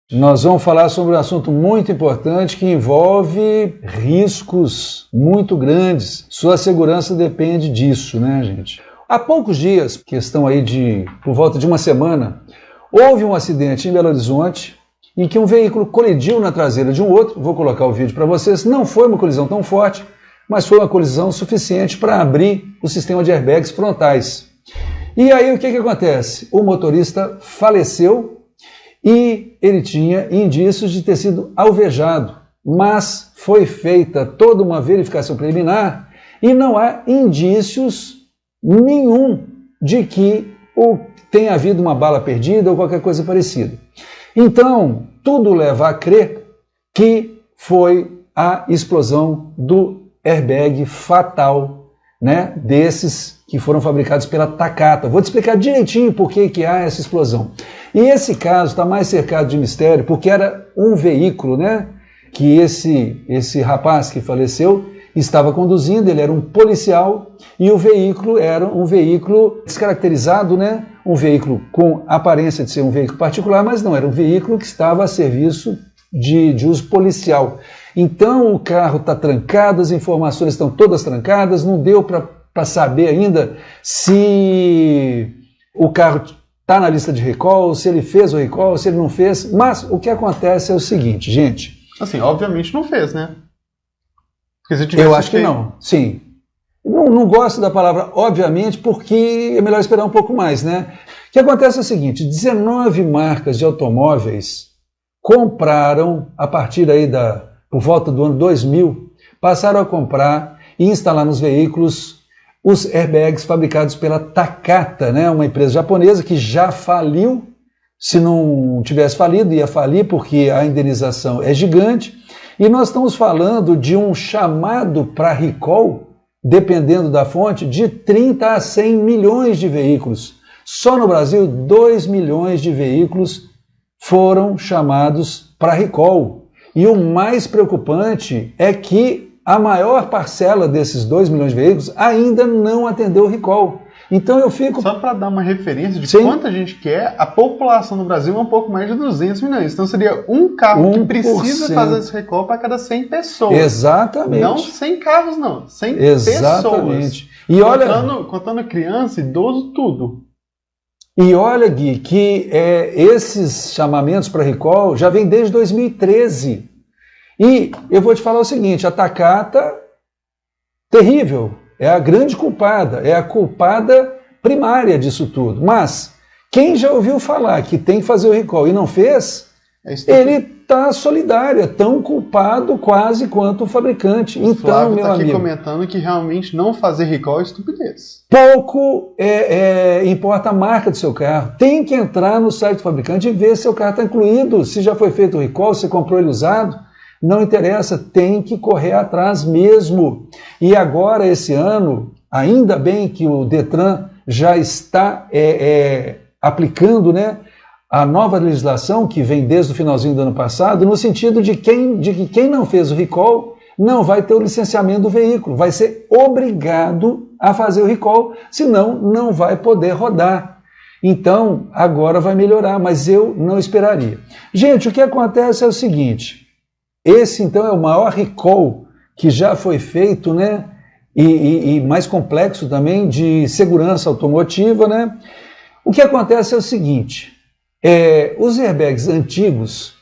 Nós vamos falar sobre um assunto muito importante que envolve riscos muito grandes. Sua segurança depende disso, né, gente? Há poucos dias, questão aí de por volta de uma semana, houve um acidente em Belo Horizonte em que um veículo colidiu na traseira de um outro. Vou colocar o vídeo para vocês. Não foi uma colisão tão forte, mas foi uma colisão suficiente para abrir o sistema de airbags frontais. E aí o que acontece? O motorista faleceu e ele tinha indícios de ter sido alvejado, mas foi feita toda uma verificação preliminar e não há indícios nenhum de que tenha havido uma bala perdida ou qualquer coisa parecida. Então, tudo leva a crer que foi a explosão do airbag fatal, né, desses que foram fabricados pela Takata. Vou te explicar direitinho por que há essa explosão. E esse caso está mais cercado de mistério porque era um veículo, né, que esse rapaz que faleceu estava conduzindo, ele era um policial e o veículo era um veículo descaracterizado, né, um veículo com aparência de ser um veículo particular, mas não, era um veículo que estava a serviço de uso policial. Então o carro está trancado, as informações estão todas trancadas, não deu para saber ainda se o carro está na lista de recall, se ele fez o recall, se ele não fez, mas o que acontece é o seguinte, gente. Assim, obviamente não fez, né? Eu acho que não, sim. Não gosto da palavra obviamente porque é melhor esperar um pouco mais, né? O que acontece é o seguinte, 19 marcas de automóveis compraram, a partir aí por volta do ano 2000, passaram a comprar e instalar nos veículos os airbags fabricados pela Takata, né? Uma empresa japonesa que já faliu. Se não tivesse falido, ia falir porque a indenização é gigante. E nós estamos falando de um chamado para recall, dependendo da fonte, de 30 a 100 milhões de veículos. Só no Brasil, 2 milhões de veículos foram chamados para recall. E o mais preocupante é que a maior parcela desses 2 milhões de veículos ainda não atendeu o recall. Então eu fico... Só para dar uma referência de quanta gente quer, a população no Brasil é um pouco mais de 200 milhões. Então seria um carro que precisa fazer esse recall para cada 100 pessoas. Exatamente. Não 100 carros, não. 100 Exatamente. pessoas. E olha, contando criança, idoso, tudo. E olha, Gui, que esses chamamentos para recall já vem desde 2013. E eu vou te falar o seguinte, a Takata, terrível, é a grande culpada, é a culpada primária disso tudo. Mas quem já ouviu falar que tem que fazer o recall e não fez, ele está solidário, é tão culpado quase quanto o fabricante. Então, Flávio meu tá aqui amigo, comentando que realmente não fazer recall é estupidez. Pouco importa a marca do seu carro. Tem que entrar no site do fabricante e ver se o carro está incluído, se já foi feito o recall, se comprou ele usado. Não interessa, tem que correr atrás mesmo. E agora, esse ano, ainda bem que o Detran já está aplicando, né, a nova legislação que vem desde o finalzinho do ano passado, no sentido de que quem não fez o recall não vai ter o licenciamento do veículo, vai ser obrigado a fazer o recall, senão não vai poder rodar. Então, agora vai melhorar, mas eu não esperaria. Gente, o que acontece é o seguinte... Esse, então, é o maior recall que já foi feito, né? E mais complexo também de segurança automotiva, né? O que acontece é o seguinte, os airbags antigos,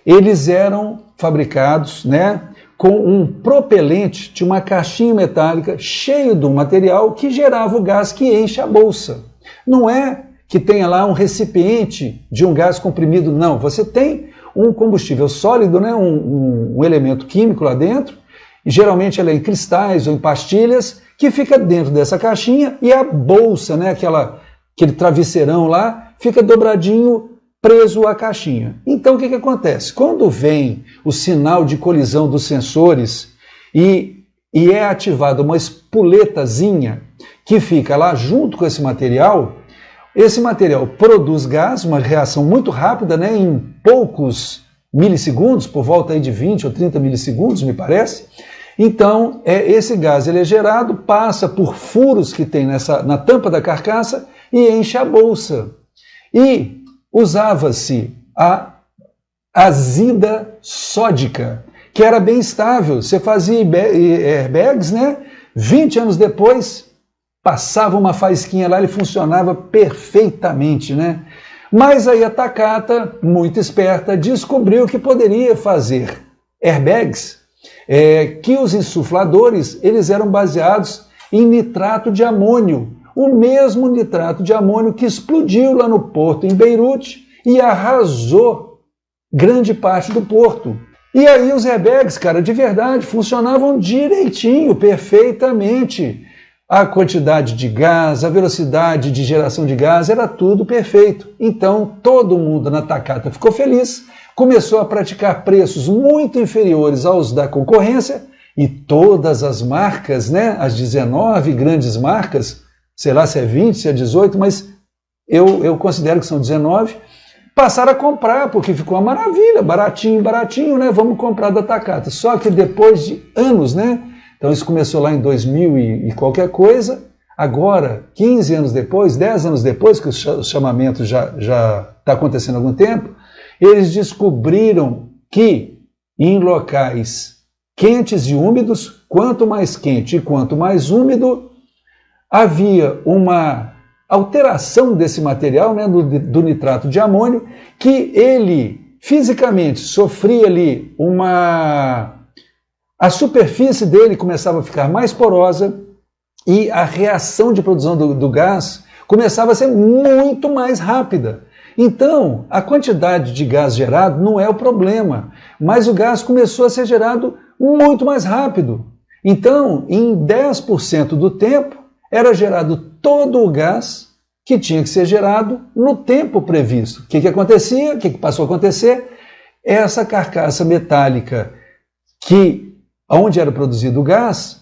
eles eram fabricados, né, com um propelente de uma caixinha metálica cheio de um material que gerava o gás que enche a bolsa. Não é que tenha lá um recipiente de um gás comprimido, não. Você tem um combustível sólido, né, um elemento químico lá dentro, e geralmente ela é em cristais ou em pastilhas, que fica dentro dessa caixinha e a bolsa, né, aquele travesseirão lá, fica dobradinho, preso à caixinha. Então o que acontece? Quando vem o sinal de colisão dos sensores e é ativada uma espoletazinha que fica lá junto com esse material produz gás, uma reação muito rápida, né, em poucos milissegundos, por volta aí de 20 ou 30 milissegundos, me parece. Então, esse gás ele é gerado, passa por furos que tem na tampa da carcaça e enche a bolsa. E usava-se a azida sódica, que era bem estável. Você fazia airbags, né? 20 anos depois, passava uma faísquinha lá, ele funcionava perfeitamente, né? Mas aí a Takata, muito esperta, descobriu que poderia fazer airbags, que os insufladores eles eram baseados em nitrato de amônio, o mesmo nitrato de amônio que explodiu lá no porto em Beirute e arrasou grande parte do porto. E aí os airbags, cara, de verdade, funcionavam direitinho, perfeitamente. A quantidade de gás, a velocidade de geração de gás, era tudo perfeito. Então, todo mundo na Takata ficou feliz, começou a praticar preços muito inferiores aos da concorrência, e todas as marcas, né, as 19 grandes marcas, sei lá se é 20, se é 18, mas eu considero que são 19, passaram a comprar, porque ficou uma maravilha, baratinho, baratinho, né, vamos comprar da Takata. Só que depois de anos, né, então isso começou lá em 2000 e qualquer coisa, agora, 15 anos depois, 10 anos depois, que o chamamento já está acontecendo há algum tempo, eles descobriram que em locais quentes e úmidos, quanto mais quente e quanto mais úmido, havia uma alteração desse material, né, do nitrato de amônio, que ele fisicamente sofria ali a superfície dele começava a ficar mais porosa e a reação de produção do gás começava a ser muito mais rápida. Então, a quantidade de gás gerado não é o problema, mas o gás começou a ser gerado muito mais rápido. Então, em 10% do tempo, era gerado todo o gás que tinha que ser gerado no tempo previsto. O que acontecia? O que passou a acontecer? Essa carcaça metálica onde era produzido o gás,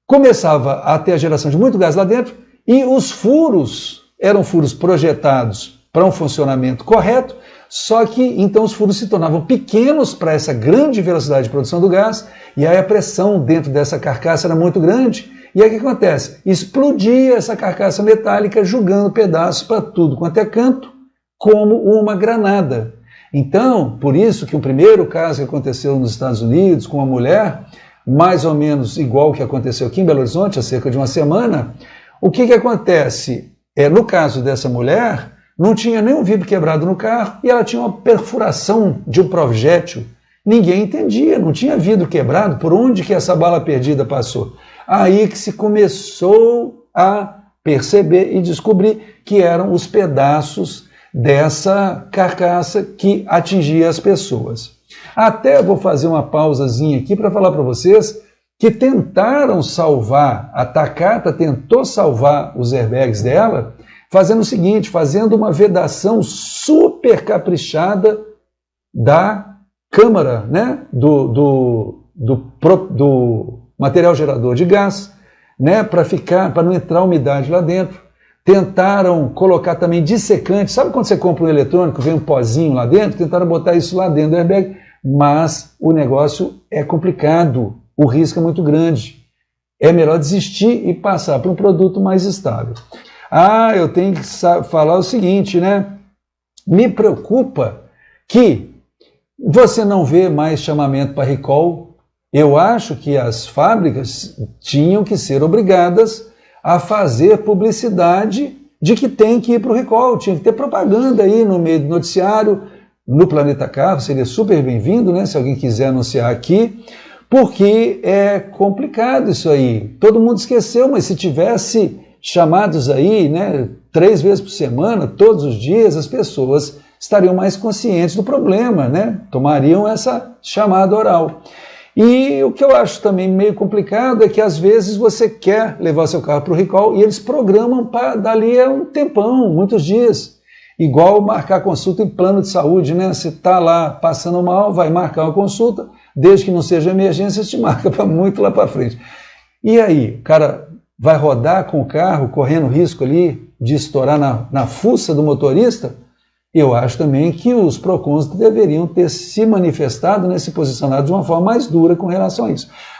começava a ter a geração de muito gás lá dentro e os furos eram furos projetados para um funcionamento correto, só que então os furos se tornavam pequenos para essa grande velocidade de produção do gás e aí a pressão dentro dessa carcaça era muito grande. E aí o que acontece? Explodia essa carcaça metálica jogando pedaços para tudo quanto é canto, como uma granada. Então, por isso que o primeiro caso que aconteceu nos Estados Unidos com uma mulher, mais ou menos igual que aconteceu aqui em Belo Horizonte há cerca de uma semana, o que acontece? No caso dessa mulher, não tinha nenhum vidro quebrado no carro e ela tinha uma perfuração de um projétil. Ninguém entendia, não tinha vidro quebrado, por onde que essa bala perdida passou? Aí que se começou a perceber e descobrir que eram os pedaços dessa carcaça que atingia as pessoas. Até vou fazer uma pausazinha aqui para falar para vocês que tentaram salvar, a Takata tentou salvar os airbags dela, fazendo o seguinte, fazendo uma vedação super caprichada da câmara, né, do material gerador de gás, né, para não entrar umidade lá dentro. Tentaram colocar também dissecante, sabe quando você compra um eletrônico, vem um pozinho lá dentro? Tentaram botar isso lá dentro do airbag, mas o negócio é complicado, o risco é muito grande. É melhor desistir e passar para um produto mais estável. Eu tenho que falar o seguinte, né? Me preocupa que você não vê mais chamamento para recall. Eu acho que as fábricas tinham que ser obrigadas a fazer publicidade de que tem que ir para o recall, tinha que ter propaganda aí no meio do noticiário, no Planeta Carro, seria super bem-vindo, né, se alguém quiser anunciar aqui, porque é complicado isso aí. Todo mundo esqueceu, mas se tivesse chamados aí, né, 3 vezes por semana, todos os dias, as pessoas estariam mais conscientes do problema, né, tomariam essa chamada oral. E o que eu acho também meio complicado é que às vezes você quer levar seu carro para o recall e eles programam para dali a um tempão, muitos dias. Igual marcar consulta em plano de saúde, né? Você está lá passando mal, vai marcar uma consulta, desde que não seja emergência, te marca para muito lá para frente. E aí, o cara vai rodar com o carro, correndo risco ali de estourar na fuça do motorista? Eu acho também que os PROCONs deveriam ter se manifestado, né, se posicionado de uma forma mais dura com relação a isso.